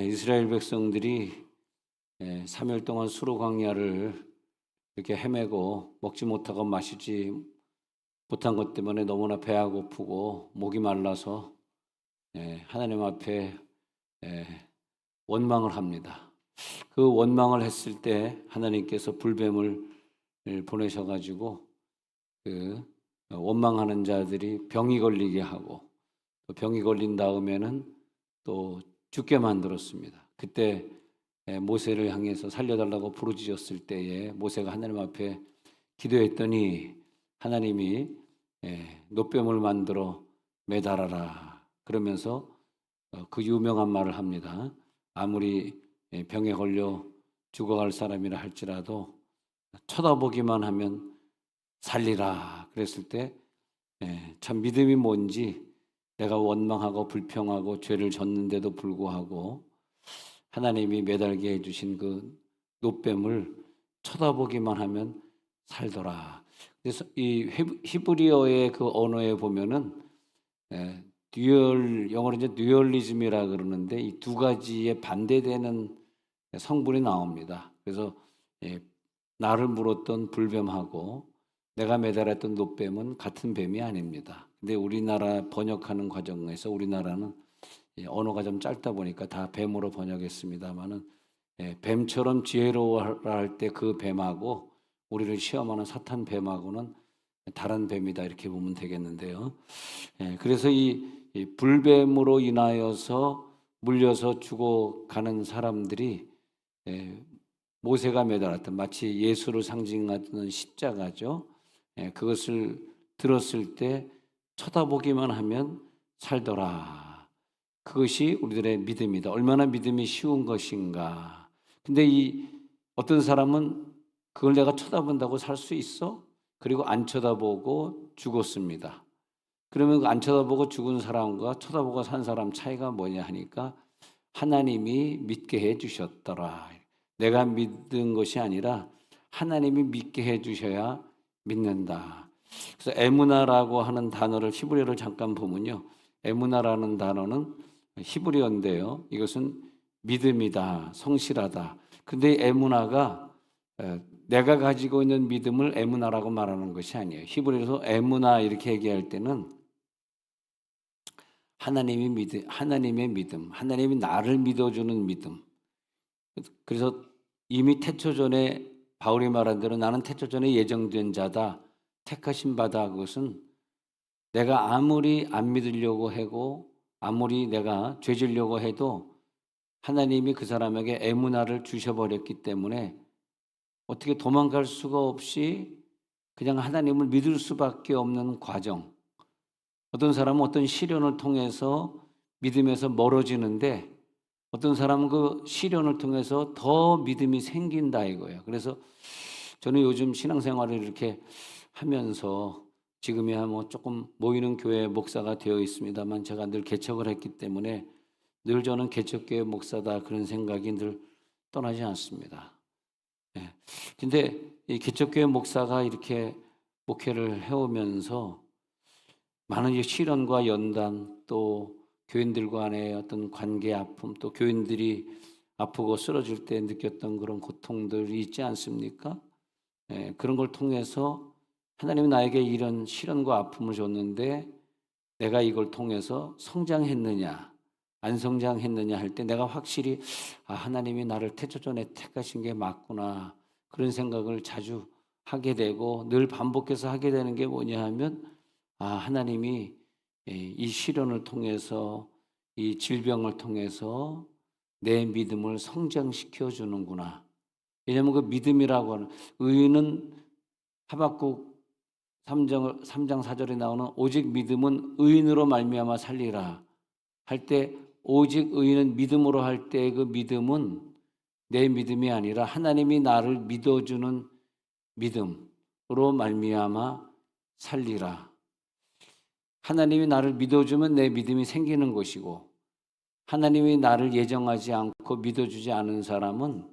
이스라엘 백성들이 3일 동안 수로 광야를 이렇게 헤매고 먹지 못하고 마시지 못한 것 때문에 너무나 배가 고프고 목이 말라서 하나님 앞에 원망을 합니다. 그 원망을 했을 때 하나님께서 불뱀을 보내셔가지고 그 원망하는 자들이 병이 걸리게 하고, 또 병이 걸린 다음에는 또 죽게 만들었습니다. 그때 모세를 향해서 살려달라고 부르짖었을 때에 모세가 하나님 앞에 기도했더니 하나님이 노뱀을 만들어 매달아라 그러면서 그 유명한 말을 합니다. 아무리 병에 걸려 죽어갈 사람이라 할지라도 쳐다보기만 하면 살리라 그랬을 때 참 믿음이 뭔지, 내가 원망하고 불평하고 죄를 졌는데도 불구하고 하나님이 매달게 해주신 그 노뱀을 쳐다보기만 하면 살더라. 그래서 이 히브리어의 그 언어에 보면은 영어로 이제 듀얼리즘이라 그러는데 이 두 가지에 반대되는 성분이 나옵니다. 그래서 나를 물었던 불뱀하고 내가 매달았던 노뱀은 같은 뱀이 아닙니다. 근데 우리나라 번역하는 과정에서 우리나라는 언어가 좀 짧다 보니까 다 뱀으로 번역했습니다만은 뱀처럼 지혜로워라 할 때 그 뱀하고 우리를 시험하는 사탄 뱀하고는 다른 뱀이다 이렇게 보면 되겠는데요. 그래서 이 불뱀으로 인하여서 물려서 죽어가는 사람들이 모세가 매달았던 마치 예수를 상징하던 십자가죠. 그것을 들었을 때 쳐다보기만 하면 살더라. 그것이 우리들의 믿음이다. 얼마나 믿음이 쉬운 것인가. 근데 어떤 사람은 그걸 내가 쳐다본다고 살 수 있어? 그리고 안 쳐다보고 죽었습니다. 그러면 안 쳐다보고 죽은 사람과 쳐다보고 산 사람 차이가 뭐냐 하니까 하나님이 믿게 해 주셨더라. 내가 믿은 것이 아니라 하나님이 믿게 해 주셔야 믿는다. 그래서 에무나라고 하는 단어를 히브리어를 잠깐 보면요. 에무나라는 단어는 히브리어인데요. 이것은 믿음이다, 성실하다. 근데 에무나가 내가 가지고 있는 믿음을 에무나라고 말하는 것이 아니에요. 히브리어에서 에무나 이렇게 얘기할 때는 하나님의 믿음, 하나님이 나를 믿어주는 믿음. 그래서 이미 태초전에 바울이 말한 대로 나는 태초전에 예정된 자다, 택하신 바다. 그것은 내가 아무리 안 믿으려고 하고 아무리 내가 죄지려고 해도 하나님이 그 사람에게 에무나를 주셔버렸기 때문에 어떻게 도망갈 수가 없이 그냥 하나님을 믿을 수밖에 없는 과정. 어떤 사람은 어떤 시련을 통해서 믿음에서 멀어지는데 어떤 사람은 그 시련을 통해서 더 믿음이 생긴다 이거예요. 그래서 저는 요즘 신앙생활을 이렇게 하면서 지금이야 뭐 조금 모이는 교회 목사가 되어 있습니다만 제가 늘 개척을 했기 때문에 늘 저는 개척교회 목사다 그런 생각이 늘 떠나지 않습니다. 근데 이 개척교회 목사가 이렇게 목회를 해오면서 많은 시련과 연단, 또 교인들 간의 어떤 관계 아픔, 또 교인들이 아프고 쓰러질 때 느꼈던 그런 고통들이 있지 않습니까? 그런 걸 통해서 하나님이 나에게 이런 시련과 아픔을 줬는데 내가 이걸 통해서 성장했느냐 안 성장했느냐 할 때 내가 확실히 하나님이 나를 태초전에 택하신 게 맞구나 그런 생각을 자주 하게 되고 늘 반복해서 하게 되는 게 뭐냐 하면 하나님이 이 시련을 통해서 이 질병을 통해서 내 믿음을 성장시켜 주는구나. 왜냐하면 그 믿음이라고 하는 의인은 하박국 3장 4절에 나오는 오직 믿음은 의인으로 말미암아 살리라 할 때 오직 의인은 믿음으로 할 때 그 믿음은 내 믿음이 아니라 하나님이 나를 믿어주는 믿음으로 말미암아 살리라. 하나님이 나를 믿어주면 내 믿음이 생기는 것이고 하나님이 나를 예정하지 않고 믿어주지 않은 사람은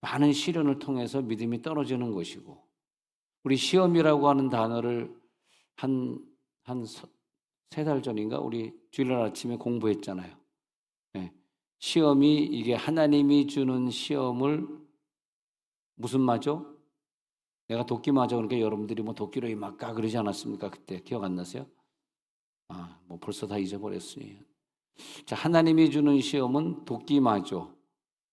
많은 시련을 통해서 믿음이 떨어지는 것이고 우리 시험이라고 하는 단어를 한 3달 전인가 우리 주일날 아침에 공부했잖아요. 시험이 이게 하나님이 주는 시험을 무슨 마죠? 내가 도끼 맞아 그러니까 여러분들이 뭐 도끼로 임할까 그러지 않았습니까? 그때 기억 안 나세요? 뭐 벌써 다 잊어버렸으니. 자, 하나님이 주는 시험은 도끼 마죠.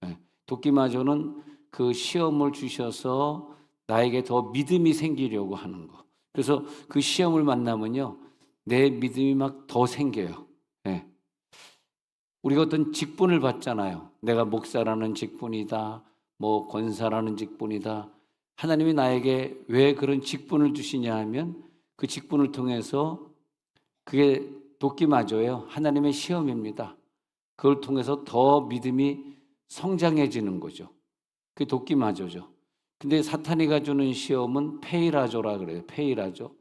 예, 도끼 마조는 그 시험을 주셔서 나에게 더 믿음이 생기려고 하는 거. 그래서 그 시험을 만나면요, 내 믿음이 막 더 생겨요. 예. 우리가 어떤 직분을 받잖아요. 내가 목사라는 직분이다, 뭐 권사라는 직분이다. 하나님이 나에게 왜 그런 직분을 주시냐 하면 그 직분을 통해서 그게 도끼마저예요. 하나님의 시험입니다. 그걸 통해서 더 믿음이 성장해지는 거죠. 그게 도끼마저죠. 근데 사탄이가 주는 시험은 페이라조라 그래요. 페이라조.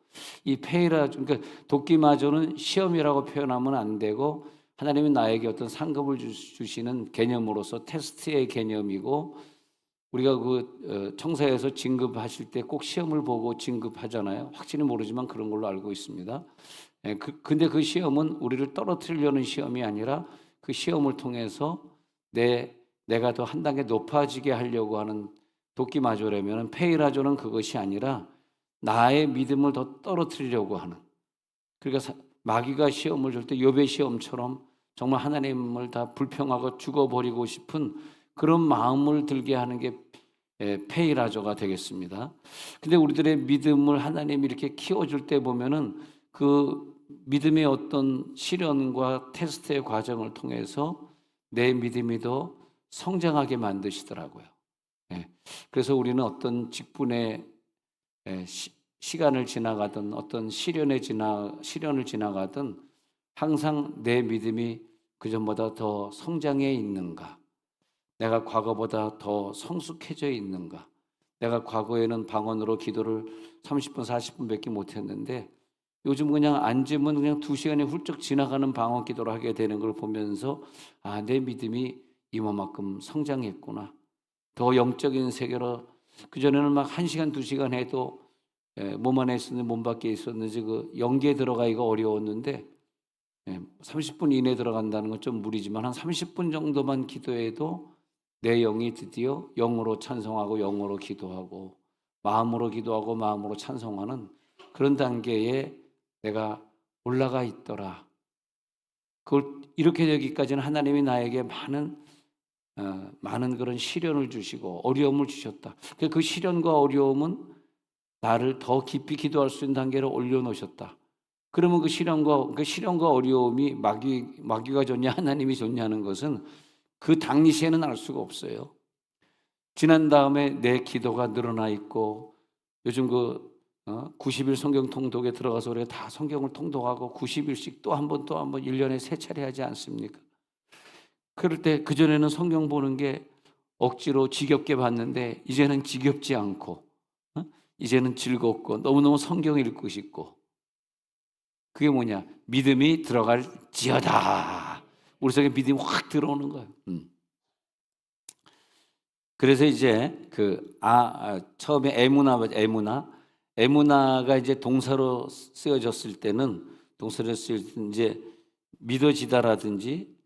이 페이라조, 그러니까 도끼마저는 시험이라고 표현하면 안 되고 하나님이 나에게 어떤 상급을 주시는 개념으로서 테스트의 개념이고 우리가 청사에서 진급하실 때 꼭 시험을 보고 진급하잖아요. 확실히 모르지만 그런 걸로 알고 있습니다. 근데 그 시험은 우리를 떨어뜨리려는 시험이 아니라 그 시험을 통해서 내가 더 한 단계 높아지게 하려고 하는 도끼마조라면 페이라조는 그것이 아니라 나의 믿음을 더 떨어뜨리려고 하는 그러니까 마귀가 시험을 줄 때 욥의 시험처럼 정말 하나님을 다 불평하고 죽어버리고 싶은 그런 마음을 들게 하는 게 페이라조가 되겠습니다. 근데 우리들의 믿음을 하나님이 이렇게 키워줄 때 보면은 그 믿음의 어떤 시련과 테스트의 과정을 통해서 내 믿음이 더 성장하게 만드시더라고요. 그래서 우리는 어떤 직분의 시간을 지나가든 어떤 시련을 지나가든 항상 내 믿음이 그전보다 더 성장해 있는가? 내가 과거보다 더 성숙해져 있는가? 내가 과거에는 방언으로 기도를 30분, 40분밖에 못했는데 요즘 그냥 앉으면 그냥 2시간이 훌쩍 지나가는 방언 기도를 하게 되는 걸 보면서 내 믿음이 이만큼 성장했구나. 더 영적인 세계로 그전에는 막 1시간, 2시간 해도 몸 안에 있었는지 몸 밖에 있었는지 그 연기에 들어가기가 어려웠는데 30분 이내에 들어간다는 건 좀 무리지만 한 30분 정도만 기도해도 내 영이 드디어 영으로 찬송하고 영으로 기도하고 마음으로 마음으로 찬송하는 그런 단계에 내가 올라가 있더라. 그걸 이렇게 되기까지는 하나님이 나에게 많은 그런 시련을 주시고 어려움을 주셨다. 그 시련과 어려움은 나를 더 깊이 기도할 수 있는 단계로 올려놓으셨다. 그러면 그 시련과 어려움이 마귀가 좋냐 하나님이 좋냐는 것은 그 당시에는 알 수가 없어요. 지난 다음에 내 기도가 늘어나 있고 요즘 90일 성경 통독에 들어가서 우리가 다 성경을 통독하고 90일씩 또 한 번 1년에 3차례 하지 않습니까? 그럴 때 그전에는 성경 보는 게 억지로 지겹게 봤는데 이제는 지겹지 않고 이제는 즐겁고 너무너무 성경 읽고 싶고 그게 뭐냐? 믿음이 들어갈지어다. 우리 속에 믿음이 확 들어오는 거예요. 그래서 이제 처음에 에무나가 이제 동사로 쓰여졌을 때는 이제 믿어지다라든지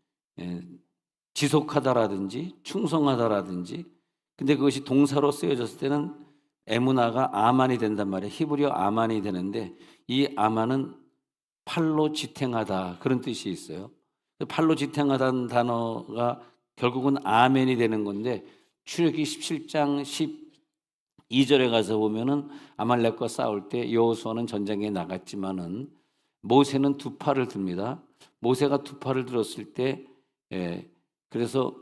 지속하다라든지 충성하다라든지 근데 그것이 동사로 쓰여졌을 때는 에무나가 아만이 된단 말이에요. 히브리어 아만이 되는데 이 아만은 팔로 지탱하다 그런 뜻이 있어요. 팔로 지탱하다는 단어가 결국은 아멘이 되는 건데 출애굽기 17장 12절에 가서 보면은 아말렉과 싸울 때 여호수아는 전쟁에 나갔지만은 모세는 두 팔을 듭니다. 모세가 두 팔을 들었을 때 그래서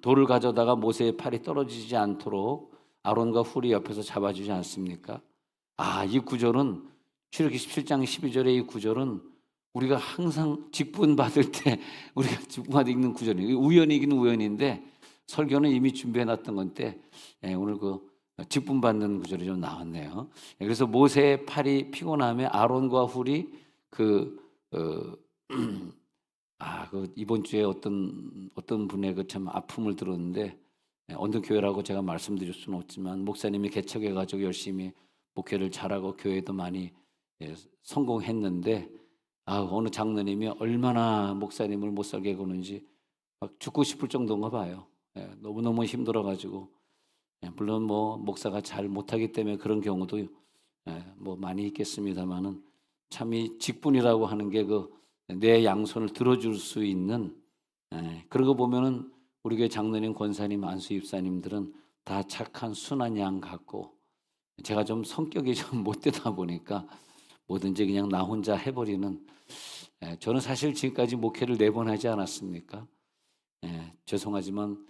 돌을 가져다가 모세의 팔이 떨어지지 않도록 아론과 훌이 옆에서 잡아주지 않습니까? 이 구절은 출애굽기 17장 12절의 이 구절은 우리가 항상 직분 받을 때 우리가 직분 받을 읽는 구절이에요. 우연이긴 우연인데 설교는 이미 준비해 놨던 건데 오늘 직분 받는 구절이 좀 나왔네요. 그래서 모세의 팔이 피곤하면 아론과 훌이 이번 주에 어떤 분의 참 아픔을 들었는데 어느 교회라고 제가 말씀드릴 수는 없지만 목사님이 개척해 가지고 열심히 목회를 잘하고 교회도 많이 성공했는데 어느 장로님이 얼마나 목사님을 못 살게 구는지 막 죽고 싶을 정도인가 봐요. 예, 너무너무 힘들어가지고. 예, 물론 뭐 목사가 잘 못하기 때문에 그런 경우도 뭐 많이 있겠습니다만은 참 이 직분이라고 하는 게 그 내 양손을 들어줄 수 있는, 그런 거 보면은 우리 교회 장로님, 권사님, 안수 집사님들은 다 착한 순한 양 같고, 제가 좀 성격이 좀 못되다 보니까 뭐든지 그냥 나 혼자 해버리는, 저는 사실 지금까지 목회를 4번 하지 않았습니까? 죄송하지만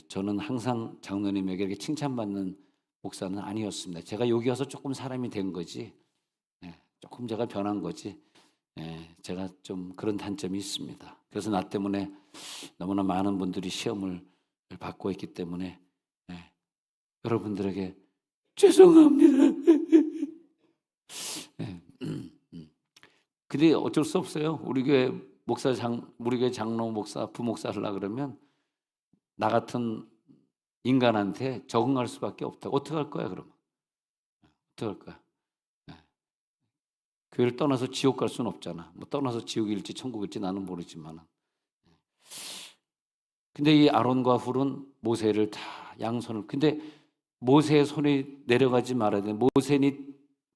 저는 항상 장로님에게 이렇게 칭찬받는 목사는 아니었습니다. 제가 여기 와서 조금 사람이 된 거지, 조금 제가 변한 거지, 제가 좀 그런 단점이 있습니다. 그래서 나 때문에 너무나 많은 분들이 시험을 받고 있기 때문에 여러분들에게 죄송합니다. 근데 어쩔 수 없어요. 우리 교회 우리 교회 장로 목사, 부목사 하려 그러면 나 같은 인간한테 적응할 수밖에 없다. 어떻게 할 거야, 그러면? 어떻게 할 거야? 교회를 떠나서 지옥 갈 수는 없잖아. 뭐 떠나서 지옥일지 천국일지 나는 모르지만. 근데 이 아론과 훌은 모세를 다 양손을, 근데 모세의 손이 내려가지 말아야 돼.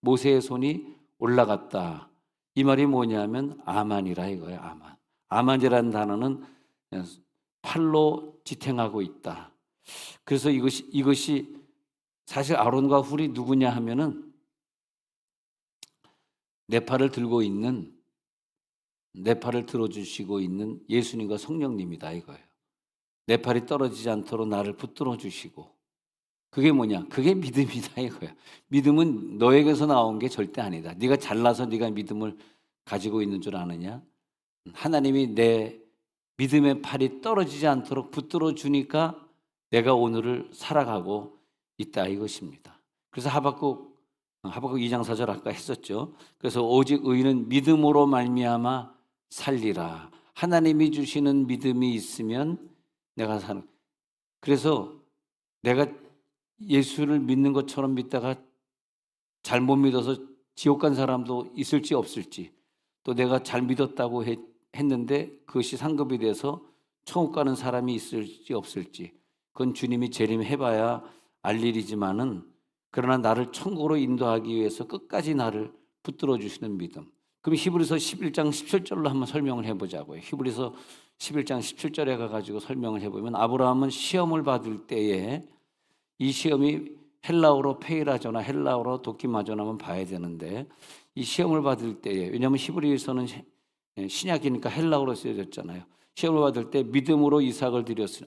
모세의 손이 올라갔다. 이 말이 뭐냐면 아만이라 이거예요. 아만. 아만이라는 단어는 팔로 지탱하고 있다. 그래서 이것이 사실 아론과 훌이 누구냐 하면은 내 팔을 들어주시고 있는 예수님과 성령님이다 이거예요. 내 팔이 떨어지지 않도록 나를 붙들어 주시고, 그게 뭐냐? 그게 믿음이다 이거야. 믿음은 너에게서 나온 게 절대 아니다. 네가 잘나서 네가 믿음을 가지고 있는 줄 아느냐? 하나님이 내 믿음의 팔이 떨어지지 않도록 붙들어 주니까 내가 오늘을 살아가고 있다 이것입니다. 그래서 하박국 2장 4절 아까 했었죠. 그래서 오직 의인은 믿음으로 말미암아 살리라. 하나님이 주시는 믿음이 있으면 내가 사는. 그래서 내가 예수를 믿는 것처럼 믿다가 잘못 믿어서 지옥 간 사람도 있을지 없을지, 또 내가 잘 믿었다고 했는데 그것이 상급이 돼서 천국 가는 사람이 있을지 없을지, 그건 주님이 재림해봐야 알 일이지만은, 그러나 나를 천국으로 인도하기 위해서 끝까지 나를 붙들어 주시는 믿음. 그럼 히브리서 11장 17절로 한번 설명을 해보자고요. 히브리서 11장 17절에 가가지고 설명을 해보면, 아브라함은 시험을 받을 때에, 이 시험이 헬라어로 페이라조나 헬라어로 도키마조나만 봐야 되는데, 이 시험을 받을 때에, 왜냐하면 히브리서는 신약이니까 헬라어로 쓰여졌잖아요. 시험을 받을 때 믿음으로 이삭을 드렸으니,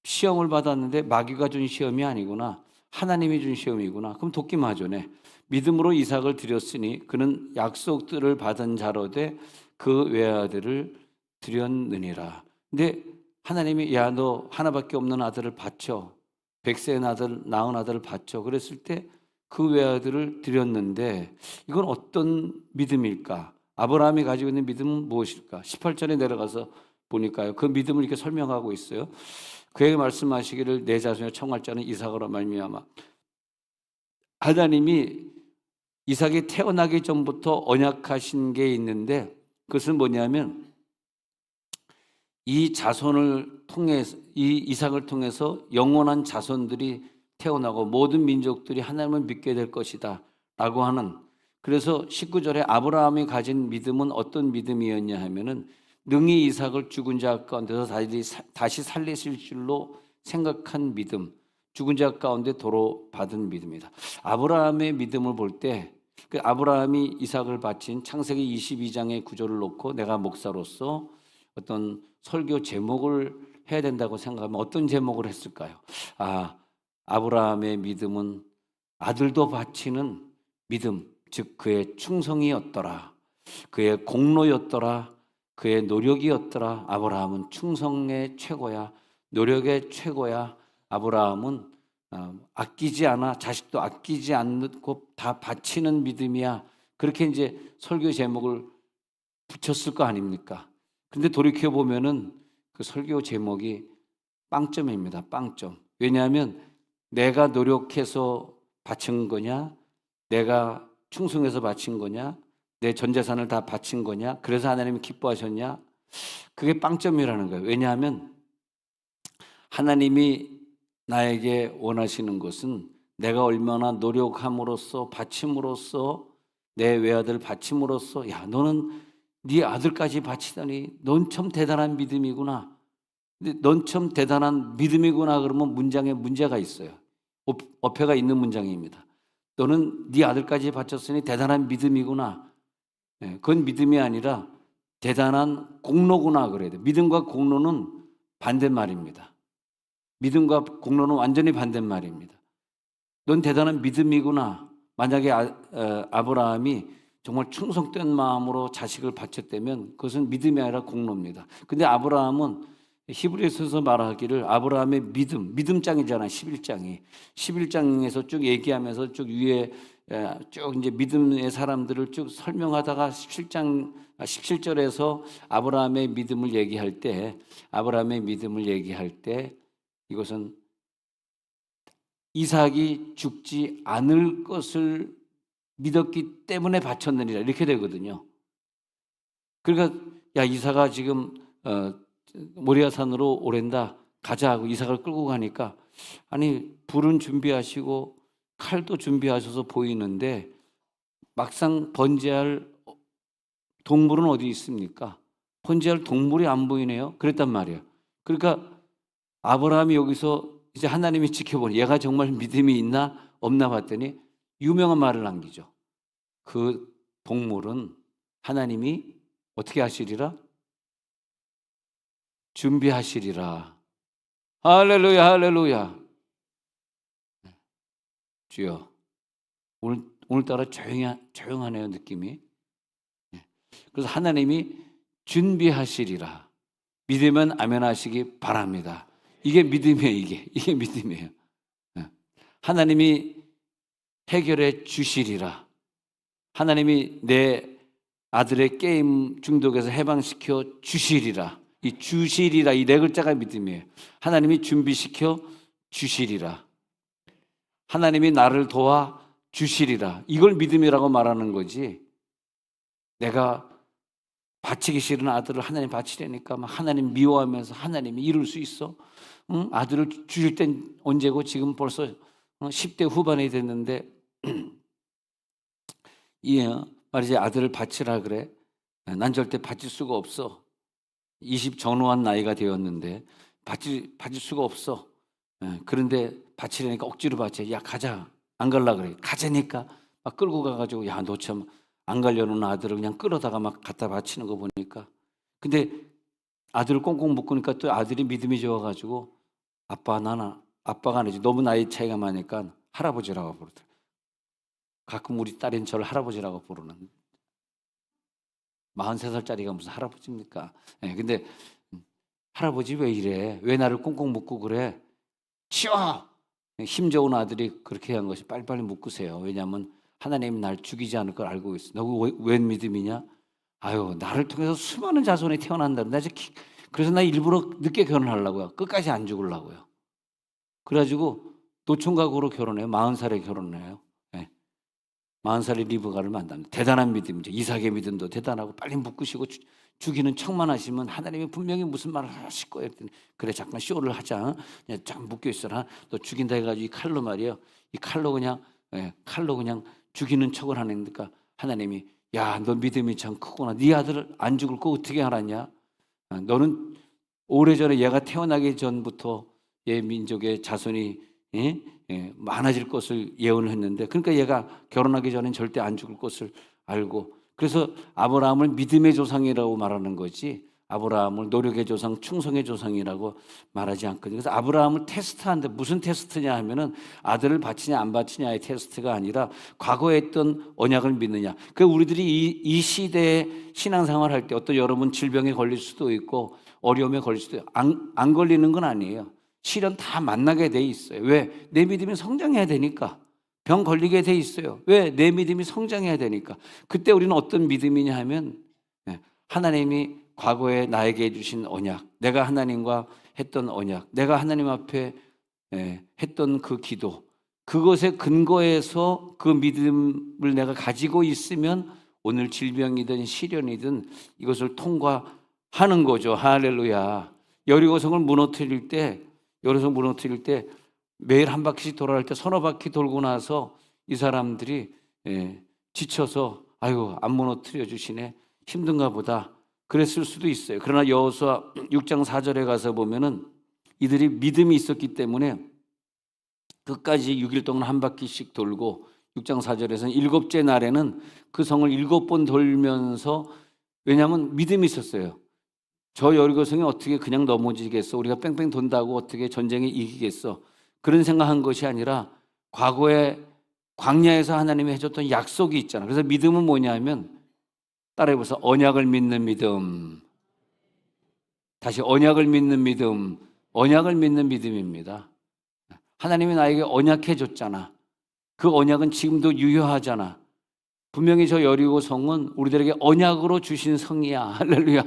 시험을 받았는데 마귀가 준 시험이 아니구나, 하나님이 준 시험이구나. 그럼 도끼마조네. 믿음으로 이삭을 드렸으니 그는 약속들을 받은 자로 돼 그 외아들을 드렸느니라. 근데 하나님이 야, 너 하나밖에 없는 아들을 바쳐, 백세의 아들, 낳은 아들을 바쳐, 그랬을 때 그 외아들을 드렸는데, 이건 어떤 믿음일까? 아브라함이 가지고 있는 믿음은 무엇일까? 18절에 내려가서 보니까요, 그 믿음을 이렇게 설명하고 있어요. 그에게 말씀하시기를 내 자손의 청할 자는 이삭으로 말미암아. 하나님이 이삭이 태어나기 전부터 언약하신 게 있는데, 그것은 뭐냐면 이 자손을 통해서, 이 이삭을 통해서 영원한 자손들이 태어나고 모든 민족들이 하나님을 믿게 될 것이다 라고 하는. 그래서 19절에 아브라함이 가진 믿음은 어떤 믿음이었냐 하면은 능히 이삭을 죽은 자 가운데서 다시 살리실 줄로 생각한 믿음, 죽은 자 가운데 도로 받은 믿음이다. 아브라함의 믿음을 볼 때, 그 아브라함이 이삭을 바친 창세기 22장의 구절을 놓고 내가 목사로서 어떤 설교 제목을 해야 된다고 생각하면 어떤 제목을 했을까요? 아브라함의 믿음은 아들도 바치는 믿음, 즉 그의 충성이었더라, 그의 공로였더라, 그의 노력이었더라. 아브라함은 충성의 최고야, 노력의 최고야. 아브라함은 아끼지 않아, 자식도 아끼지 않고 다 바치는 믿음이야. 그렇게 이제 설교 제목을 붙였을 거 아닙니까? 근데 돌이켜 보면은 그 설교 제목이 빵점입니다. 빵점. 왜냐하면 내가 노력해서 바친 거냐, 내가 충성해서 바친 거냐, 내 전 재산을 다 바친 거냐, 그래서 하나님이 기뻐하셨냐, 그게 빵점이라는 거예요. 왜냐하면 하나님이 나에게 원하시는 것은 내가 얼마나 노력함으로써 바침으로써 내 외아들 바침으로써 야 너는 네 아들까지 바치다니 넌 참 대단한 믿음이구나. 근데 넌 참 대단한 믿음이구나 그러면 문장에 문제가 있어요. 어폐가 있는 문장입니다. 너는 네 아들까지 바쳤으니 대단한 믿음이구나. 그건 믿음이 아니라 대단한 공로구나 그래야 돼. 믿음과 공로는 반대말입니다. 믿음과 공로는 완전히 반대말입니다. 넌 대단한 믿음이구나. 만약에 아브라함이 정말 충성된 마음으로 자식을 바쳤다면 그것은 믿음이 아니라 공로입니다. 근데 아브라함은 히브리서에서 말하기를 아브라함의 믿음장이잖아요. 11장에서 쭉 얘기하면서 쭉 위에 쭉 이제 믿음의 사람들을 쭉 설명하다가 17절에서 아브라함의 믿음을 얘기할 때 이것은 이삭이 죽지 않을 것을 믿었기 때문에 바쳤느니라 이렇게 되거든요. 그러니까 야 이삭아 지금 모리아산으로 오랜다 가자 하고 이삭을 끌고 가니까 아니 불은 준비하시고 칼도 준비하셔서 보이는데 막상 번제할 동물은 어디 있습니까? 번제할 동물이 안 보이네요. 그랬단 말이에요. 그러니까 아브라함이 여기서 이제 하나님이 지켜보니 얘가 정말 믿음이 있나 없나 봤더니 유명한 말을 남기죠. 그 동물은 하나님이 어떻게 하시리라? 준비하시리라. 할렐루야 할렐루야. 주여 오늘따라 조용하네요 느낌이. 그래서 하나님이 준비하시리라. 믿으면 아멘 하시기 바랍니다. 이게 믿음이에요. 이게 믿음이에요. 하나님이 해결해 주시리라. 하나님이 내 아들의 게임 중독에서 해방시켜 주시리라. 이 주시리라 이 네 글자가 믿음이에요. 하나님이 준비시켜 주시리라. 하나님이 나를 도와 주시리라. 이걸 믿음이라고 말하는 거지. 내가 바치기 싫은 아들을 하나님 바치려니까 막 하나님 미워하면서 하나님이 이룰 수 있어? 응? 아들을 주실 땐 언제고 지금 벌써 10대 후반이 됐는데 말이지 아들을 바치라 그래. 난 절대 바칠 수가 없어. 20 전후한 나이가 되었는데 바칠 수가 없어. 그런데 바치려니까 억지로 바쳐. 야 가자. 안 갈라 그래. 가자니까 막 끌고 가가지고 야 너 참 안 가려는 아들을 그냥 끌어다가 막 갖다 바치는 거 보니까 근데 아들을 꽁꽁 묶으니까 또 아들이 믿음이 좋아가지고 아빠가 아니지 너무 나이 차이가 많으니까 할아버지라고 부르더라. 가끔 우리 딸인 저를 할아버지라고 부르는 43살짜리가 무슨 할아버지입니까? 근데 할아버지 왜 이래? 왜 나를 꽁꽁 묶고 그래? 치워! 힘 좋은 아들이 그렇게 한 것이 빨리빨리 묶으세요. 왜냐하면 하나님이 날 죽이지 않을 걸 알고 있어. 너 웬 믿음이냐? 아유 나를 통해서 수많은 자손이 태어난다. 그래서 나 일부러 늦게 결혼하려고요. 끝까지 안 죽으려고요. 그래가지고 노총각으로 결혼해요. 40살에 결혼해요. 40살에 리브가를 만납니다. 대단한 믿음이죠. 이삭의 믿음도 대단하고 빨리 묶으시고 죽이는 척만 하시면 하나님이 분명히 무슨 말을 하실 거예요. 그래 잠깐 쇼를 하자. 그냥 쫙 묶여 있어라. 너 죽인다 해가지고 이 칼로 말이에요. 이 칼로 그냥 죽이는 척을 하니까 하나님이 야 너 믿음이 참 크구나. 네 아들을 안 죽을 거 어떻게 알았냐? 너는 오래전에 얘가 태어나기 전부터 얘 민족의 자손이 많아질 것을 예언을 했는데 그러니까 얘가 결혼하기 전엔 절대 안 죽을 것을 알고 그래서 아브라함을 믿음의 조상이라고 말하는 거지 아브라함을 노력의 조상, 충성의 조상이라고 말하지 않거든요. 그래서 아브라함을 테스트하는데 무슨 테스트냐 하면은 아들을 바치냐 안 바치냐의 테스트가 아니라 과거에 했던 언약을 믿느냐. 그 우리들이 이 시대에 신앙생활 할 때 어떤 여러분 질병에 걸릴 수도 있고 어려움에 걸릴 수도 있고 안 걸리는 건 아니에요. 시련 다 만나게 돼 있어요. 왜? 내 믿음이 성장해야 되니까. 병 걸리게 돼 있어요. 왜? 내 믿음이 성장해야 되니까. 그때 우리는 어떤 믿음이냐 하면 하나님이 과거에 나에게 해주신 언약, 내가 하나님과 했던 언약, 내가 하나님 앞에 했던 그 기도, 그것에 근거해서 그 믿음을 내가 가지고 있으면 오늘 질병이든 시련이든 이것을 하는 거죠. 할렐루야. 여리고성을 무너뜨릴 때, 여리고성 무너뜨릴 때 매일 한 바퀴씩 돌아갈 때 서너 바퀴 돌고 나서 이 사람들이 지쳐서 아이고 안 무너뜨려 주시네, 힘든가 보다 그랬을 수도 있어요. 그러나 여호수아 6장 4절에 가서 보면은 이들이 믿음이 있었기 때문에 끝까지 6일 동안 한 바퀴씩 돌고 6장 4절에서는 일곱째 날에는 그 성을 7번 돌면서, 왜냐하면 믿음이 있었어요. 저 여리고성이 어떻게 그냥 넘어지겠어? 우리가 뺑뺑 돈다고 어떻게 전쟁에 이기겠어? 그런 생각한 것이 아니라 과거에 광야에서 하나님이 해줬던 약속이 있잖아. 그래서 믿음은 뭐냐면, 따라해보세요. 언약을 믿는 믿음. 다시 언약을 믿는 믿음. 언약을 믿는 믿음입니다. 하나님이 나에게 언약해 줬잖아. 그 언약은 지금도 유효하잖아. 분명히 저 여리고성은 우리들에게 언약으로 주신 성이야. 할렐루야.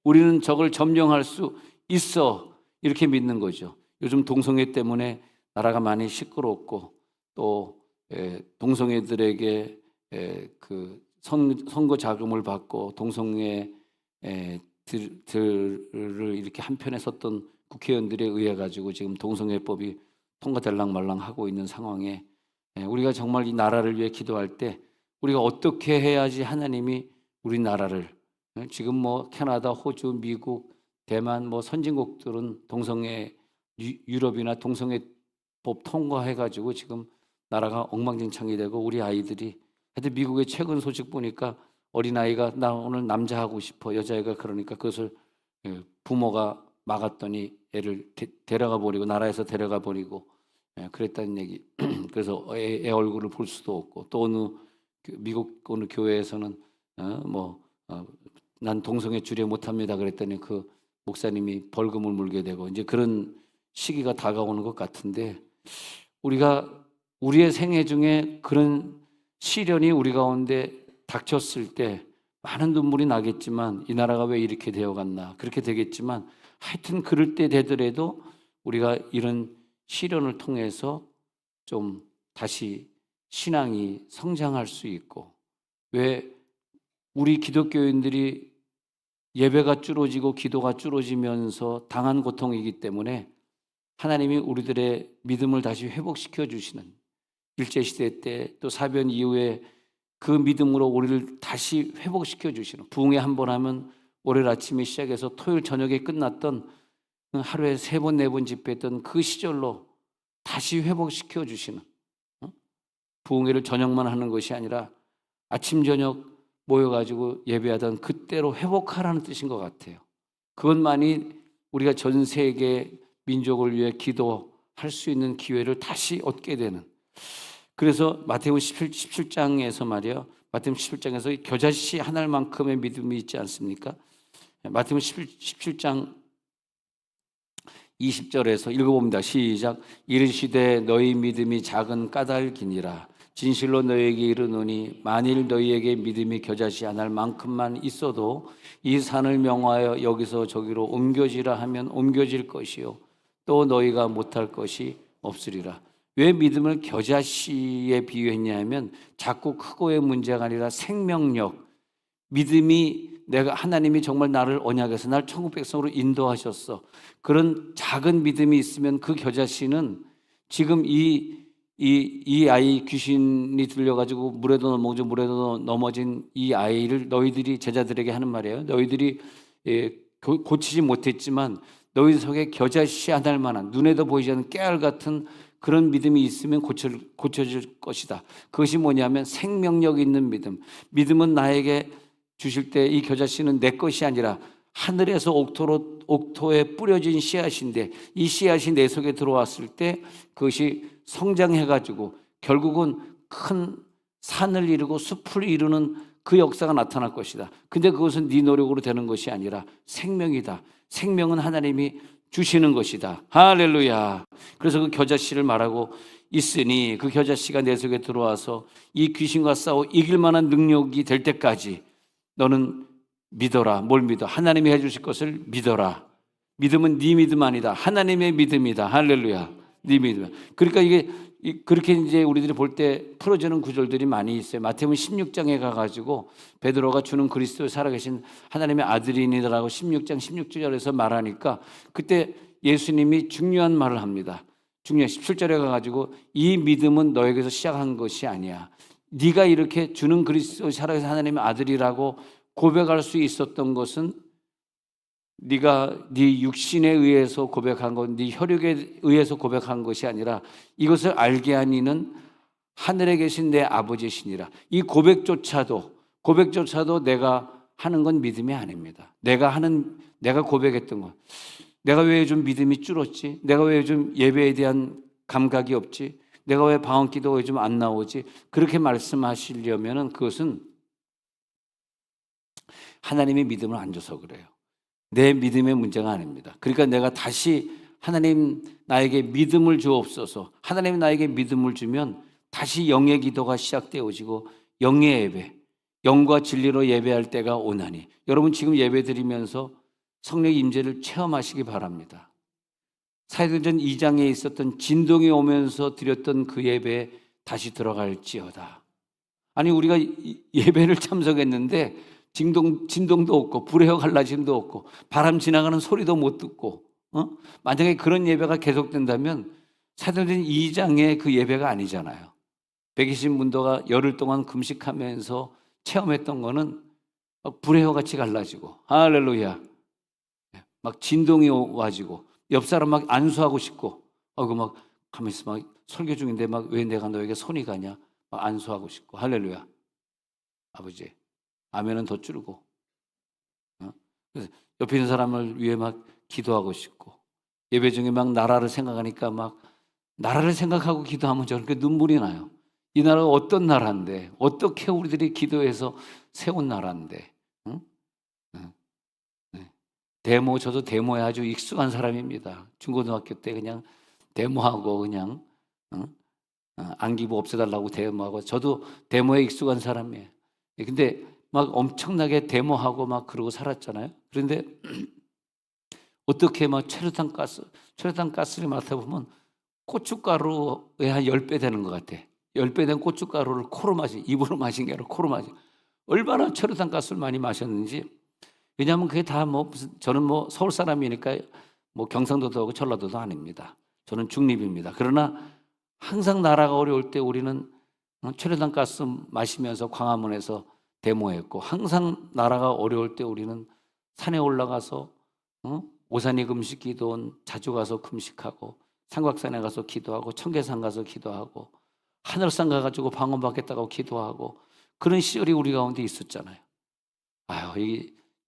우리는 저걸 점령할 수 있어. 이렇게 믿는 거죠. 요즘 동성애 때문에 나라가 많이 시끄럽고 또 동성애들에게 그 선거 자금을 받고 동성애 들을 이렇게 한편에 섰던 국회의원들에 의해 가지고 지금 동성애법이 통과될랑 말랑 하고 있는 상황에 우리가 정말 이 나라를 위해 기도할 때 우리가 어떻게 해야지 하나님이 우리나라를, 지금 뭐 캐나다, 호주, 미국, 대만 뭐 선진국들은 동성애, 유럽이나 동성애법 통과해 가지고 지금 나라가 엉망진창이 되고 우리 아이들이, 하여튼 미국의 최근 소식 보니까 어린아이가 나 오늘 남자 하고 싶어, 여자애가 그러니까 그것을 부모가 막았더니 애를 데려가 버리고, 나라에서 데려가 버리고 그랬다는 얘기. 그래서 애 얼굴을 볼 수도 없고, 또 어느 미국 어느 교회에서는 난 동성애 주례 못합니다 그랬더니 그 목사님이 벌금을 물게 되고, 이제 그런 시기가 다가오는 것 같은데, 우리가 우리의 생애 중에 그런 시련이 우리 가운데 닥쳤을 때 많은 눈물이 나겠지만, 이 나라가 왜 이렇게 되어갔나 그렇게 되겠지만, 하여튼 그럴 때 되더라도 우리가 이런 시련을 통해서 좀 다시 신앙이 성장할 수 있고, 왜 우리 기독교인들이 예배가 줄어지고 기도가 줄어지면서 당한 고통이기 때문에 하나님이 우리들의 믿음을 다시 회복시켜 주시는, 일제시대 때 또 사변 이후에 그 믿음으로 우리를 다시 회복시켜 주시는, 부흥회 한 번 하면 월요일 아침에 시작해서 토요일 저녁에 끝났던 하루에 3번 4번 집회했던 그 시절로 다시 회복시켜 주시는, 부흥회를 저녁만 하는 것이 아니라 아침 저녁 모여가지고 예배하던 그때로 회복하라는 뜻인 것 같아요. 그것만이 우리가 전 세계 민족을 위해 기도할 수 있는 기회를 다시 얻게 되는. 그래서 마태복음 17장에서 말이에요. 마태복음 17장에서 겨자씨 한 알만큼의 믿음이 있지 않습니까? 마태복음 17장 20절에서 읽어봅니다. 시작. 이르시되 너희 믿음이 작은 까닭이니라. 진실로 너희에게 이르노니 만일 너희에게 믿음이 겨자씨 한 알만큼만 있어도 이 산을 명하여 여기서 저기로 옮겨지라 하면 옮겨질 것이요 또 너희가 못할 것이 없으리라. 왜 믿음을 겨자씨에 비유했냐 하면 작고 크고의 문제가 아니라 생명력, 믿음이, 내가 하나님이 정말 나를 언약에서 날 천국 백성으로 인도하셨어, 그런 작은 믿음이 있으면 그 겨자씨는 지금 이 아이 귀신이 들려가지고 물에도 넘어진 이 아이를 너희들이 제자들에게 하는 말이에요. 너희들이 고치지 못했지만 너희 속에 겨자씨 한 알 만한, 눈에도 보이지 않는 깨알 같은 그런 믿음이 있으면 고쳐질 것이다. 그것이 뭐냐면 생명력 있는 믿음. 믿음은 나에게 주실 때 이 겨자씨는 내 것이 아니라 하늘에서 옥토에 뿌려진 씨앗인데, 이 씨앗이 내 속에 들어왔을 때 그것이 성장해가지고 결국은 큰 산을 이루고 숲을 이루는 그 역사가 나타날 것이다. 근데 그것은 네 노력으로 되는 것이 아니라 생명이다. 생명은 하나님이 주시는 것이다. 할렐루야. 그래서 그 겨자씨를 말하고 있으니 그 겨자씨가 내 속에 들어와서 이 귀신과 싸워 이길 만한 능력이 될 때까지 너는 믿어라. 뭘 믿어? 하나님이 해주실 것을 믿어라. 믿음은 네 믿음 아니다. 하나님의 믿음이다. 할렐루야. 네 믿음. 그러니까 이게 그렇게 이제 우리들이 볼 때 풀어지는 구절들이 많이 있어요. 마태복음 16장에 가가지고 베드로가 주는 그리스도 살아계신 하나님의 아들이니라고 16장 16절에서 말하니까 그때 예수님이 중요한 말을 합니다. 중요한 17절에 가가지고 이 믿음은 너에게서 시작한 것이 아니야. 네가 이렇게 주는 그리스도 살아계신 하나님의 아들이라고 고백할 수 있었던 것은 네가 네 육신에 의해서 고백한 것, 네 혈육에 의해서 고백한 것이 아니라 이것을 알게 한 이는 하늘에 계신 내 아버지시니라. 이 고백조차도 내가 하는 건 믿음이 아닙니다. 내가 고백했던 것, 내가 왜 요즘 믿음이 줄었지? 내가 왜 요즘 예배에 대한 감각이 없지? 내가 왜 방언기도가 요즘 안 나오지? 그렇게 말씀하시려면은 그것은 하나님의 믿음을 안 줘서 그래요. 내 믿음의 문제가 아닙니다. 그러니까 내가 다시 하나님 나에게 믿음을 주옵소서. 하나님 나에게 믿음을 주면 다시 영의 기도가 시작되어지고 영의 예배, 영과 진리로 예배할 때가 오나니. 여러분 지금 예배 드리면서 성령의 임재를 체험하시기 바랍니다. 사도행전 2장에 있었던 진동이 오면서 드렸던 그 예배에 다시 들어갈지어다. 아니 우리가 예배를 참석했는데 진동도 없고 불의 갈라짐도 없고 바람 지나가는 소리도 못 듣고 만약에 그런 예배가 계속된다면 사도행전 2장의 그 예배가 아니잖아요. 120문도가 열흘 동안 금식하면서 체험했던 거는 막 불의 같이 갈라지고 할렐루야 막 진동이 와지고 옆 사람 막 안수하고 싶고 막 가만있어 막 설교 중인데 막 왜 내가 너에게 손이 가냐 막 안수하고 싶고 할렐루야 아버지 아멘은 더 줄고 그래서 옆에 있는 사람을 위해 막 기도하고 싶고 예배 중에 막 나라를 생각하니까 막 나라를 생각하고 기도하면 저렇게 눈물이 나요. 이 나라가 어떤 나라인데 어떻게 우리들이 기도해서 세운 나라인데 저도 데모에 아주 익숙한 사람입니다. 중고등학교 때 그냥 데모하고 그냥 안기부 없애달라고 데모하고 저도 데모에 익숙한 사람이에요. 근데 막 엄청나게 데모하고 막 그러고 살았잖아요. 그런데 어떻게 막 최루탄 가스를 맡아보면 고춧가루의 한 10배 되는 것 같아. 10배 된 고춧가루를 입으로 마신 게 아니라 코로 마신. 얼마나 최루탄 가스를 많이 마셨는지. 왜냐하면 그게 다 저는 서울 사람이니까 경상도도 하고 전라도도 아닙니다. 저는 중립입니다. 그러나 항상 나라가 어려울 때 우리는 최루탄 가스 마시면서 광화문에서 데모했고 항상 나라가 어려울 때 우리는 산에 올라가서 오산이 금식 기도원 자주 가서 금식하고 삼각산에 가서 기도하고 청계산 가서 기도하고 하늘산 가가지고 방언 받겠다고 기도하고 그런 시절이 우리 가운데 있었잖아요.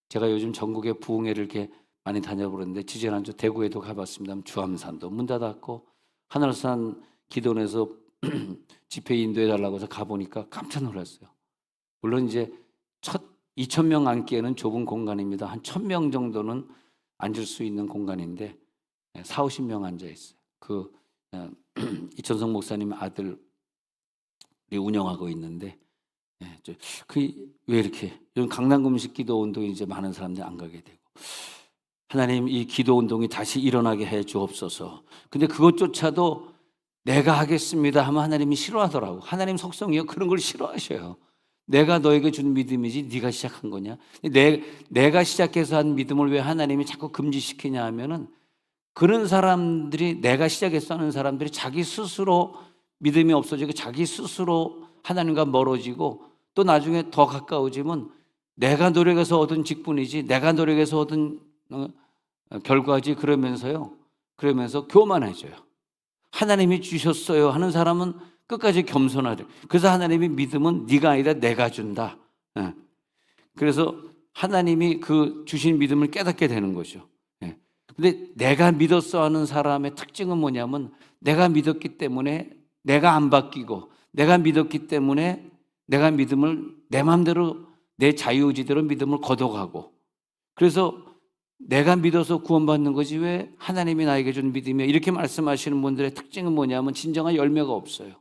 제가 요즘 전국에 부흥회를 이렇게 많이 다녀보는데 지지난주 대구에도 가봤습니다. 주암산도 문 닫았고 하늘산 기도원에서 집회 인도해달라고 해서 가보니까 깜짝 놀랐어요. 물론 이제 2,000명 앉기에는 좁은 공간입니다. 한 1,000명 정도는 앉을 수 있는 공간인데 40-50명 앉아 있어요. 이천성 목사님 아들이 운영하고 있는데 왜 이렇게 요즘 강남금식 기도 운동에 이제 많은 사람들이 안 가게 되고 하나님 이 기도 운동이 다시 일어나게 해 주옵소서. 근데 그것조차도 내가 하겠습니다 하면 하나님이 싫어하더라고. 하나님 속성이요 그런 걸 싫어하셔요. 내가 너에게 준 믿음이지 네가 시작한 거냐? 내가 시작해서 한 믿음을 왜 하나님이 자꾸 금지시키냐 하면은 그런 사람들이 내가 시작해서 하는 사람들이 자기 스스로 믿음이 없어지고 자기 스스로 하나님과 멀어지고 또 나중에 더 가까워지면 내가 노력해서 얻은 직분이지 내가 노력해서 얻은 결과지 그러면서 교만해져요. 하나님이 주셨어요 하는 사람은 끝까지 겸손하죠. 그래서 하나님이 믿음은 네가 아니다 내가 준다. 그래서 하나님이 그 주신 믿음을 깨닫게 되는 거죠. 근데 내가 믿었어 하는 사람의 특징은 뭐냐면 내가 믿었기 때문에 내가 안 바뀌고 내가 믿었기 때문에 내가 믿음을 내 마음대로 내 자유의지대로 믿음을 거둬가고 그래서 내가 믿어서 구원받는 거지 왜 하나님이 나에게 준 믿음이야 이렇게 말씀하시는 분들의 특징은 뭐냐면 진정한 열매가 없어요.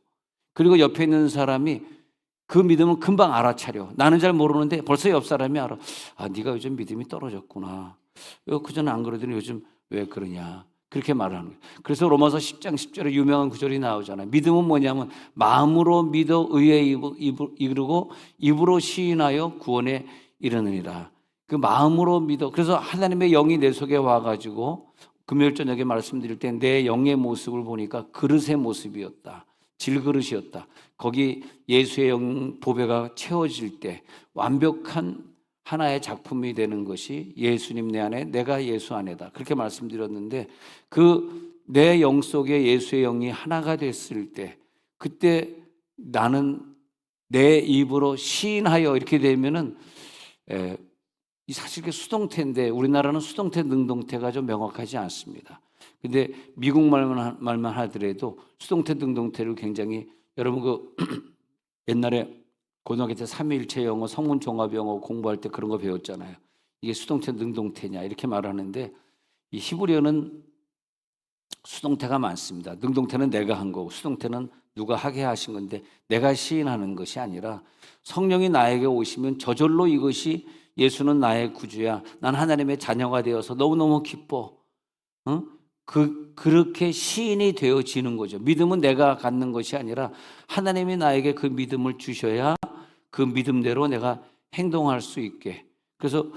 그리고 옆에 있는 사람이 그 믿음을 금방 알아차려. 나는 잘 모르는데 벌써 옆 사람이 알아. 네가 요즘 믿음이 떨어졌구나. 그전에 안 그러더니 요즘 왜 그러냐. 그렇게 말을 하는 거예요. 그래서 로마서 10장 10절에 유명한 구절이 나오잖아요. 믿음은 뭐냐면 마음으로 믿어 의에 이르고 입으로 시인하여 구원에 이르느니라. 그 마음으로 믿어. 그래서 하나님의 영이 내 속에 와가지고 금요일 저녁에 말씀드릴 때 내 영의 모습을 보니까 그릇의 모습이었다. 질그릇이었다. 거기 예수의 영 보배가 채워질 때 완벽한 하나의 작품이 되는 것이 예수님 내 안에, 내가 예수 안에다. 그렇게 말씀드렸는데 그 내 영 속에 예수의 영이 하나가 됐을 때 그때 나는 내 입으로 시인하여 이렇게 되면은 사실 그 수동태인데 우리나라는 수동태 능동태가 좀 명확하지 않습니다. 근데 미국 말만 하더라도 수동태 능동태를 굉장히 여러분 그 옛날에 고등학교 때 삼위일체 영어, 성문 종합 영어 공부할 때 그런 거 배웠잖아요. 이게 수동태 능동태냐 이렇게 말하는데 이 히브리어는 수동태가 많습니다. 능동태는 내가 한 거고 수동태는 누가 하게 하신 건데 내가 시인하는 것이 아니라 성령이 나에게 오시면 저절로 이것이 예수는 나의 구주야. 난 하나님의 자녀가 되어서 너무너무 기뻐. 그렇게 시인이 되어지는 거죠. 믿음은 내가 갖는 것이 아니라 하나님이 나에게 그 믿음을 주셔야 그 믿음대로 내가 행동할 수 있게. 그래서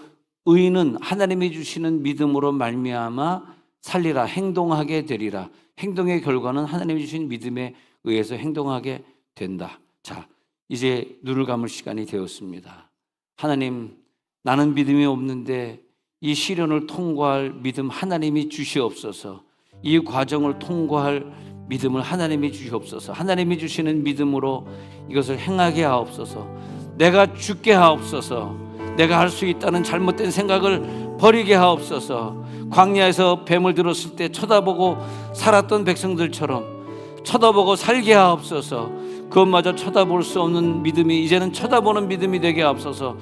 의인은 하나님이 주시는 믿음으로 말미암아 살리라, 행동하게 되리라. 행동의 결과는 하나님이 주신 믿음에 의해서 행동하게 된다. 자, 이제 눈을 감을 시간이 되었습니다. 하나님, 나는 믿음이 없는데 이 시련을 통과할 믿음 하나님이 주시옵소서. 이 과정을 통과할 믿음을 하나님이 주시옵소서. 하나님이 주시는 믿음으로 이것을 행하게 하옵소서. 내가 죽게 하옵소서. 내가 할 수 있다는 잘못된 생각을 버리게 하옵소서. 광야에서 뱀을 들었을 때 쳐다보고 살았던 백성들처럼 쳐다보고 살게 하옵소서. 그것마저 쳐다볼 수 없는 믿음이 이제는 쳐다보는 믿음이 되게 하옵소서.